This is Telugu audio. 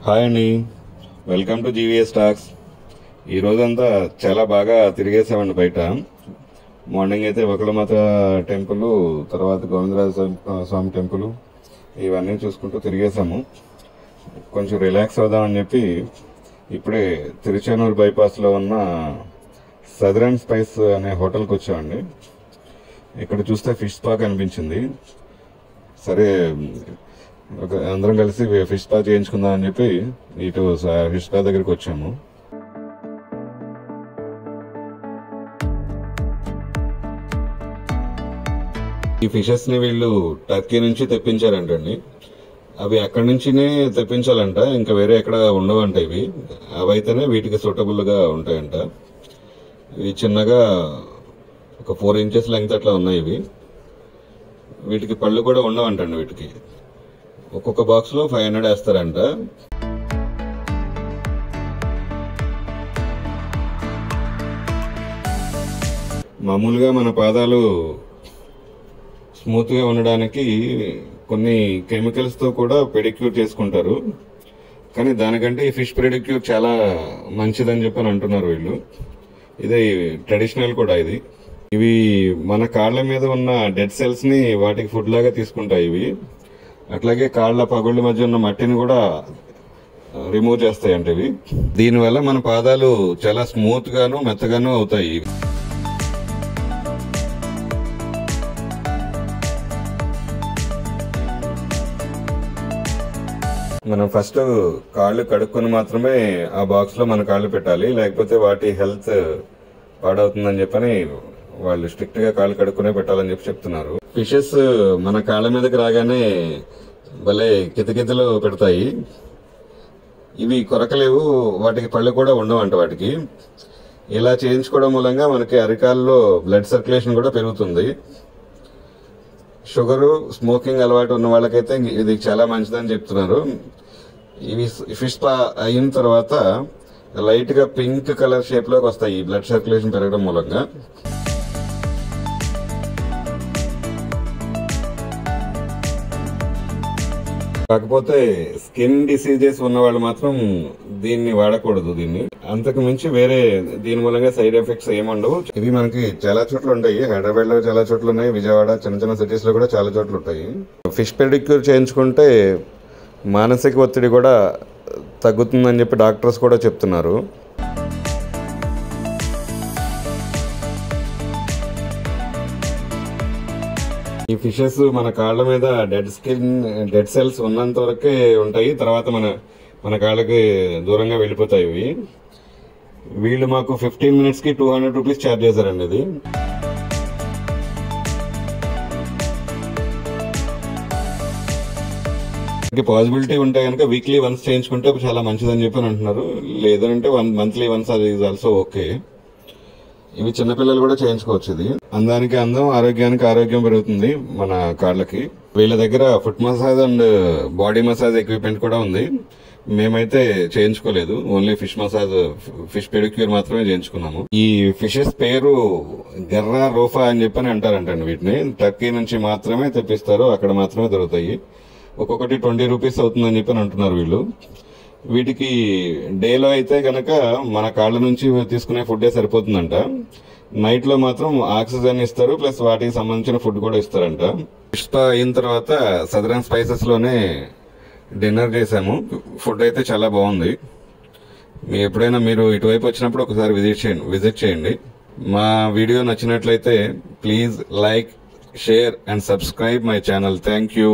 హాయ్ అండి, వెల్కమ్ టు జీవీఎస్ టాక్స్. ఈ రోజంతా చాలా బాగా తిరిగేసామండి బయట. మార్నింగ్ అయితే ఒకలమాత టెంపుల్, తర్వాత గోవిందరాజ స్వామి టెంపుల్, ఇవన్నీ చూసుకుంటూ తిరిగేసాము. కొంచెం రిలాక్స్ అవుదామని చెప్పి ఇప్పుడే తిరుచానూరు బైపాస్లో ఉన్న సదరన్ స్పైస్ అనే హోటల్కి వచ్చామండి. ఇక్కడ చూస్తే ఫిష్ స్పా కనిపించింది. సరే అందరం కలిసి ఫిష్ స్పా చేయించుకుందాం అని చెప్పి ఇటు ఫిష్ స్పా దగ్గరికి వచ్చాము. ఈ ఫిషెస్ ని వీళ్ళు టర్కీ నుంచి తెప్పించారంటండి. అవి అక్కడి నుంచినే తెప్పించాలంట, ఇంకా వేరే ఎక్కడ ఉండవంట. ఇవి అవైతేనే వీటికి సూటబుల్ గా ఉంటాయంట. ఇవి చిన్నగా ఒక 4 ఇంచెస్ లెంగ్త్ అట్లా ఉన్నాయి. ఇవి వీటికి పళ్ళు కూడా ఉండవంటండి. వీటికి ఒక్కొక్క బాక్స్ లో 500 వేస్తారంట. మామూలుగా మన పాదాలు స్మూత్ గా ఉండడానికి కొన్ని కెమికల్స్ తో కూడా పెడిక్యూర్ చేసుకుంటారు, కానీ దానికంటే ఈ ఫిష్ పెడిక్యూర్ చాలా మంచిదని చెప్పని అంటున్నారు వీళ్ళు. ఇదే ట్రెడిషనల్ కూడా ఇది. ఇవి మన కాళ్ళ మీద ఉన్న డెడ్ సెల్స్ ని వాటికి ఫుడ్ లాగా తీసుకుంటాయి ఇవి. అట్లాగే కాళ్ళ పగుళ్ళ మధ్య ఉన్న మట్టిని కూడా రిమూవ్ చేస్తాయి అంటే ఇవి. దీనివల్ల మన పాదాలు చాలా స్మూత్ గాను మెత్తగాను అవుతాయి. మనం ఫస్ట్ కాళ్ళు కడుక్కొని మాత్రమే ఆ బాక్స్ లో మన కాళ్ళు పెట్టాలి, లేకపోతే వాటి హెల్త్ పాడవుతుందని చెప్పని వాళ్ళు స్ట్రిక్ట్ గా కాళ్ళు కడుక్కునే పెట్టాలని చెప్పి చెప్తున్నారు. ఫిషెస్ మన కాళ్ళ మీదకి రాగానే భలే కితకితలు పెడతాయి. ఇవి కొరకలేవు, వాటికి పళ్ళు కూడా ఉండవంట వాటికి. ఇలా చేయించుకోవడం మూలంగా మనకి అరికాల్లో బ్లడ్ సర్క్యులేషన్ కూడా పెరుగుతుంది. షుగరు, స్మోకింగ్ అలవాటు ఉన్న వాళ్ళకైతే ఇది చాలా మంచిదని చెప్తున్నారు. ఇవి ఫిష్ స్పా అయిన తర్వాత లైట్ గా పింక్ కలర్ షేప్ లోకి వస్తాయి ఈ బ్లడ్ సర్క్యులేషన్ పెరగడం మూలంగా. కాకపోతే స్కిన్ డిసీజెస్ ఉన్న వాళ్ళు మాత్రం దీన్ని వాడకూడదు. దీన్ని అంతకు మించి వేరే దీని మూలంగా సైడ్ ఎఫెక్ట్స్ ఏముండవు. ఇవి మనకి చాలా చోట్ల ఉంటాయి. హైదరాబాద్ లో చాలా చోట్ల ఉన్నాయి, విజయవాడ చిన్న చిన్న సిటీస్ లో కూడా చాలా చోట్ల ఉంటాయి. ఫిష్ పెడిక్యూర్ చేయించుకుంటే మానసిక ఒత్తిడి కూడా తగ్గుతుందని చెప్పి డాక్టర్స్ కూడా చెప్తున్నారు. ఈ ఫిషెస్ మన కాళ్ళ మీద డెడ్ సెల్స్ ఉన్నంత వరకే ఉంటాయి, తర్వాత మన కాళ్ళకి దూరంగా వెళ్ళిపోతాయి ఇవి. వీళ్ళు మాకు 15 minutes కి 200 రూపీస్ ఛార్జ్ చేశారండి. ఇది పాసిబిలిటీ ఉంటే కనుక వీక్లీ వన్స్ చేయించుకుంటే చాలా మంచిదని చెప్పి అంటున్నారు. లేదంటే మంత్లీ వన్స్, అది ఈజ్ ఆల్సో ఓకే. ఇవి చిన్నపిల్లలు కూడా చేయించుకోవచ్చు. ఇది అందానికి అందం, ఆరోగ్యానికి ఆరోగ్యం పెరుగుతుంది మన కాళ్ళకి. వీళ్ళ దగ్గర foot massage and body massage equipment కూడా ఉంది. మేమైతే చేయించుకోలేదు, ఓన్లీ ఫిష్ పెడిక్యూర్ మాత్రమే చేయించుకున్నాము. ఈ ఫిషెస్ పేరు గెర్రా రోఫా అని చెప్పని అంటారంటండి. వీటిని టర్కీ నుంచి మాత్రమే తెప్పిస్తారు, అక్కడ మాత్రమే దొరుకుతాయి. ఒక్కొక్కటి 20 రూపీస్ అవుతుందని చెప్పని అంటున్నారు వీళ్ళు. వీటికి డేలో అయితే గనక మన కాళ్ళ నుంచి తీసుకునే ఫుడ్డే సరిపోతుందంట. నైట్ లో మాత్రం ఆక్సిజన్ ఇస్తారు, ప్లస్ వాటికి సంబంధించిన ఫుడ్ కూడా ఇస్తారంట. ఫిష్ స్పా అయిన తర్వాత సదరన్ స్పైసెస్ లోనే డిన్నర్ చేసాము. ఫుడ్ అయితే చాలా బాగుంది. ఎప్పుడైనా మీరు ఇటువైపు వచ్చినప్పుడు ఒకసారి విజిట్ చేయండి. మా వీడియో నచ్చినట్లయితే please like, share and subscribe my channel. Thank you.